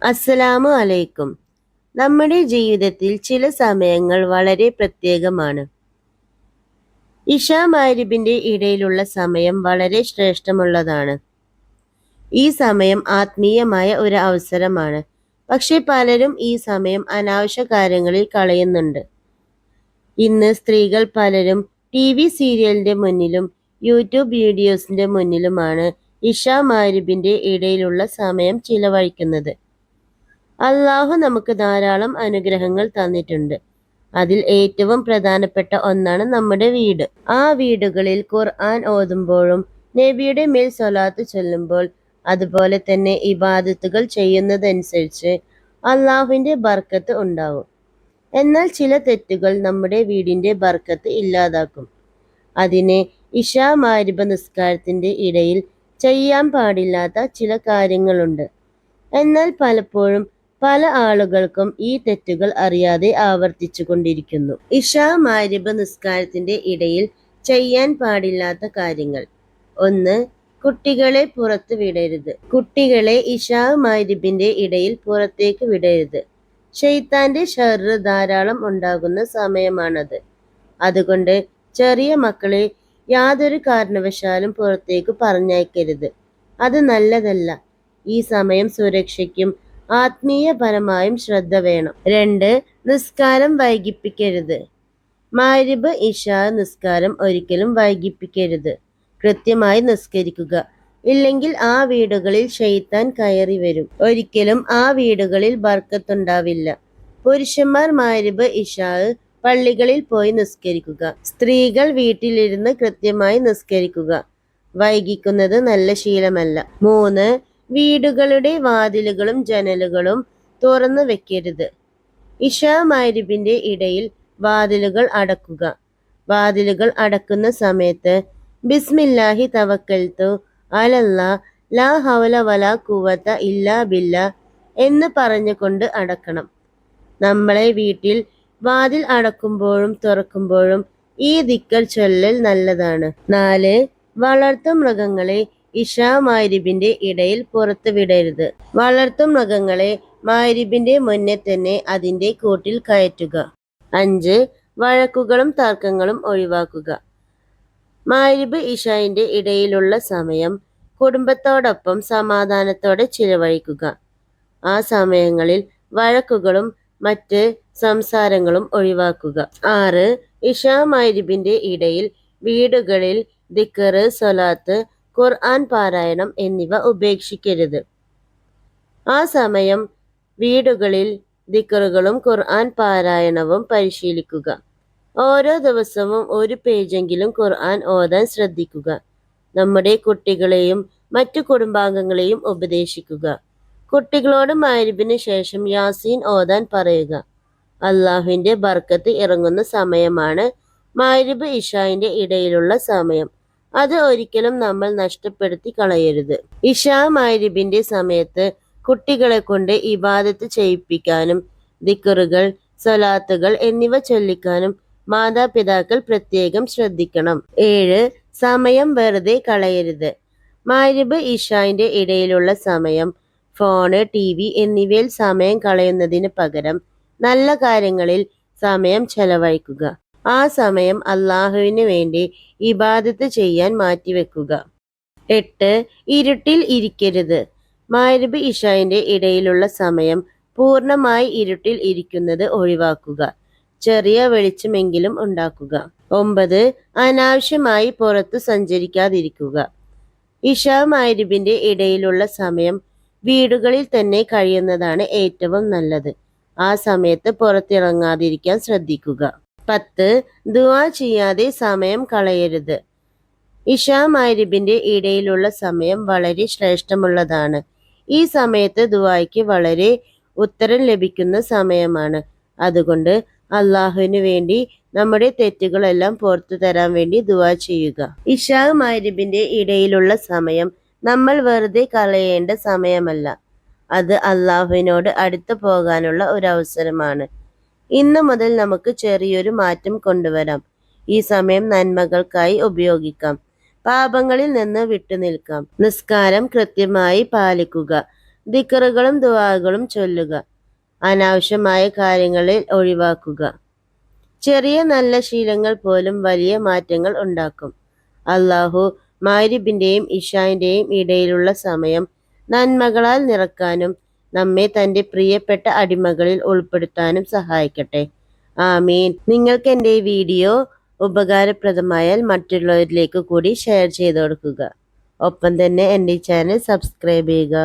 അസ്സലാമു അലൈക്കും. നമ്മുടെ ജീവിതത്തിൽ ചില സമയങ്ങൾ വളരെ പ്രത്യേകമാണ്. ഇശാ മഗ്‌രിബിന്റെ ഇടയിലുള്ള സമയം വളരെ ശ്രേഷ്ഠമുള്ളതാണ്. ഈ സമയം ആത്മീയമായ ഒരു അവസരമാണ്. പക്ഷെ പലരും ഈ സമയം അനാവശ്യ കാര്യങ്ങളിൽ കളയുന്നുണ്ട്. ഇന്ന് സ്ത്രീകൾ പലരും ടിവി സീരിയലിന്റെ മുന്നിലും യൂട്യൂബ് വീഡിയോസിന്റെ മുന്നിലുമാണ് ഇശാ മഗ്‌രിബിന്റെ ഇടയിലുള്ള സമയം ചിലവഴിക്കുന്നത്. അല്ലാഹു നമുക്ക് ധാരാളം അനുഗ്രഹങ്ങൾ തന്നിട്ടുണ്ട്. അതിൽ ഏറ്റവും പ്രധാനപ്പെട്ട ഒന്നാണ് നമ്മുടെ വീട്. ആ വീടുകളിൽ ഖുർആൻ ഓതുമ്പോഴും നബിയുടെ മേൽ സ്വലാത്ത് ചൊല്ലുമ്പോൾ അതുപോലെ തന്നെ ഇബാദത്തുകൾ ചെയ്യുന്നതനുസരിച്ച് അല്ലാഹുവിന്റെ ബർക്കത്ത് ഉണ്ടാവും. എന്നാൽ ചില തെറ്റുകൾ നമ്മുടെ വീടിന്റെ ബർക്കത്ത് ഇല്ലാതാക്കും. അതിന് ഇശാ മഗ്‌രിബ് നിസ്കാരത്തിന്റെ ഇടയിൽ ചെയ്യാൻ പാടില്ലാത്ത ചില കാര്യങ്ങളുണ്ട്. എന്നാൽ പലപ്പോഴും പല ആളുകൾക്കും ഈ തെറ്റുകൾ അറിയാതെ ആവർത്തിച്ചുകൊണ്ടിരിക്കുന്നു. ഇശാ മഗ്‌രിബ് നിസ്കാരത്തിന്റെ ഇടയിൽ ചെയ്യാൻ പാടില്ലാത്ത കാര്യങ്ങൾ. 1. കുട്ടികളെ പുറത്ത് വിടരുത്. കുട്ടികളെ ഇശാ മഗ്‌രിബിന്റെ ഇടയിൽ പുറത്തേക്ക് വിടരുത്. ശൈത്താന്റെ ശർറ് ധാരാളം ഉണ്ടാകുന്ന സമയമാണത്. അതുകൊണ്ട് ചെറിയ മക്കളെ യാതൊരു കാരണവശാലും പുറത്തേക്ക് പറഞ്ഞയക്കരുത്. അത് നല്ലതല്ല. ഈ സമയം സുരക്ഷയ്ക്കും ആത്മീയപരമായും ശ്രദ്ധ വേണം. 2. നിസ്കാരം വൈകിപ്പിക്കരുത്. മഗ്‌രിബ് ഇശാ നിസ്കാരം ഒരിക്കലും വൈകിപ്പിക്കരുത്. കൃത്യമായി നിസ്കരിക്കുക. ഇല്ലെങ്കിൽ ആ വീടുകളിൽ ശൈത്താൻ കയറി വരും. ഒരിക്കലും ആ വീടുകളിൽ ബർക്കത്തുണ്ടാവില്ല. പുരുഷന്മാർ മഗ്‌രിബ് ഇശാ പള്ളികളിൽ പോയി നിസ്കരിക്കുക. സ്ത്രീകൾ വീട്ടിലിരുന്ന് കൃത്യമായി നിസ്കരിക്കുക. വൈകിക്കുന്നത് നല്ല ശീലമല്ല. 3. വീടുകളുടെ വാതിലുകളും ജനലുകളും തുറന്നു വെക്കരുത്. ഇശാ മഗ്‌രിബിന്റെ ഇടയിൽ വാതിലുകൾ അടക്കുക. വാതിലുകൾ അടക്കുന്ന സമയത്ത് ബിസ്മില്ലാഹി തവക്കൽതു അലല്ലാ ലാ ഹൗല വലാ ഖുവത ഇല്ലാ ബില്ലാ എന്ന് പറഞ്ഞുകൊണ്ട് അടക്കണം. നമ്മളെ വീട്ടിൽ വാതിൽ അടക്കുമ്പോഴും തുറക്കുമ്പോഴും ഈ ദിക്ർ ചൊല്ലൽ നല്ലതാണ്. 4. വളർത്തു മൃഗങ്ങളെ ഇശാ മഗ്‌രിബിന്റെ ഇടയിൽ പുറത്ത് വിടരുത്. വളർത്തു മൃഗങ്ങളെ മഗ്‌രിബിന്റെ മുന്നേ തന്നെ അതിന്റെ കൂട്ടിൽ കയറ്റുക. 5. വഴക്കുകളും തർക്കങ്ങളും ഒഴിവാക്കുക. മഗ്‌രിബ് ഇശാന്റെ ഇടയിലുള്ള സമയം കുടുംബത്തോടൊപ്പം സമാധാനത്തോടെ ചിലവഴിക്കുക. ആ സമയങ്ങളിൽ വഴക്കുകളും മറ്റ് സംസാരങ്ങളും ഒഴിവാക്കുക. 6. ഇശാ മഗ്‌രിബിന്റെ ഇടയിൽ വീടുകളിൽ ദിക്ർ, സ്വലാത്ത്, ഖുർആൻ പാരായണം എന്നിവ ഉപേക്ഷിക്കരുത്. ആ സമയം വീടുകളിൽ ദിക്റുകളും ഖുർആൻ പാരായണവും പരിശീലിക്കുക. ഓരോ ദിവസവും ഒരു പേജെങ്കിലും ഖുർആൻ ഓതാൻ ശ്രദ്ധിക്കുക. നമ്മുടെ കുട്ടികളെയും മറ്റു കുടുംബാംഗങ്ങളെയും ഉപദേശിക്കുക. കുട്ടികളോട് മഗ്‌രിബിന് ശേഷം യാസീൻ ഓതാൻ പറയുക. അല്ലാഹുവിന്റെ ബർക്കത്ത് ഇറങ്ങുന്ന സമയമാണ് മഗ്‌രിബ് ഇശാന്റെ ഇടയിലുള്ള സമയം. അത് ഒരിക്കലും നമ്മൾ നഷ്ടപ്പെടുത്തി കളയരുത്. ഇശാ മഗ്‌രിബിന്റെ സമയത്ത് കുട്ടികളെ കൊണ്ട് ഇബാദത്ത് ചെയ്യിപ്പിക്കാനും ദിക്റുകൾ, സ്വലാത്തുകൾ എന്നിവ ചൊല്ലിക്കാനും മാതാപിതാക്കൾ പ്രത്യേകം ശ്രദ്ധിക്കണം. 7. സമയം വെറുതെ കളയരുത്. മഗ്‌രിബ് ഇശാന്റെ ഇടയിലുള്ള സമയം ഫോണ്, ടിവി എന്നിവയിൽ സമയം കളയുന്നതിന് പകരം നല്ല കാര്യങ്ങളിൽ സമയം ചെലവഴിക്കുക. ആ സമയം അല്ലാഹുവിന് വേണ്ടി ഇബാദത്ത് ചെയ്യാൻ മാറ്റിവെക്കുക. 8. ഇരുട്ടിൽ ഇരിക്കരുത്. മഗ്‌രിബ് ഇശാന്റെ ഇടയിലുള്ള സമയം പൂർണ്ണമായി ഇരുട്ടിൽ ഇരിക്കുന്നത് ഒഴിവാക്കുക. ചെറിയ വെളിച്ചമെങ്കിലും ഉണ്ടാക്കുക. 9. അനാവശ്യമായി പുറത്തു സഞ്ചരിക്കാതിരിക്കുക. ഇശാ മഗ്‌രിബിന്റെ ഇടയിലുള്ള സമയം വീടുകളിൽ തന്നെ കഴിയുന്നതാണ് ഏറ്റവും നല്ലത്. ആ സമയത്ത് പുറത്തിറങ്ങാതിരിക്കാൻ ശ്രദ്ധിക്കുക. 10. ദുആ ചെയ്യാതെ സമയം കളയരുത്. ഇശാ മഗ്‌രിബിന്റെ ഇടയിലുള്ള സമയം വളരെ ശ്രേഷ്ഠമുള്ളതാണ്. ഈ സമയത്ത് ദുആയ്ക്ക് വളരെ ഉത്തരം ലഭിക്കുന്ന സമയമാണ്. അതുകൊണ്ട് അല്ലാഹുവിന് വേണ്ടി നമ്മുടെ തെറ്റുകളെല്ലാം പുറത്തു തരാൻ വേണ്ടി ദുആ ചെയ്യുക. ഇശാ മഗ്‌രിബിന്റെ ഇടയിലുള്ള സമയം നമ്മൾ വെറുതെ കളയേണ്ട സമയമല്ല. അത് അല്ലാഹുവിനോട് അടുത്ത് പോകാനുള്ള ഒരു അവസരമാണ്. ഇന്നു മുതൽ നമുക്ക് ചെറിയൊരു മാറ്റം കൊണ്ടുവരാം. ഈ സമയം നന്മകൾക്കായി ഉപയോഗിക്കാം. പാപങ്ങളിൽ നിന്ന് വിട്ടുനിൽക്കാം. നിസ്കാരം കൃത്യമായി പാലിക്കുക. ദിക്റുകളും ദുആകളും ചൊല്ലുക. അനാവശ്യമായ കാര്യങ്ങളിൽ ഒഴിവാക്കുക. ചെറിയ നല്ല ശീലങ്ങൾ പോലും വലിയ മാറ്റങ്ങൾ ഉണ്ടാക്കും. അല്ലാഹു മഗ്‌രിബിന്റെയും ഇശാഇന്റെയും ഇടയിലുള്ള സമയം നന്മകളാൽ നിറക്കാനും നമ്മെ തന്റെ പ്രിയപ്പെട്ട അടിമകളിൽ ഉൾപ്പെടുത്താനും സഹായിക്കട്ടെ. ആമീൻ. നിങ്ങൾക്ക് എൻ്റെ വീഡിയോ ഉപകാരപ്രദമായാൽ മറ്റുള്ളവരിലേക്ക് കൂടി ഷെയർ ചെയ്ത് കൊടുക്കുക. ഒപ്പം തന്നെ എൻ്റെ ചാനൽ സബ്സ്ക്രൈബ് ചെയ്യുക.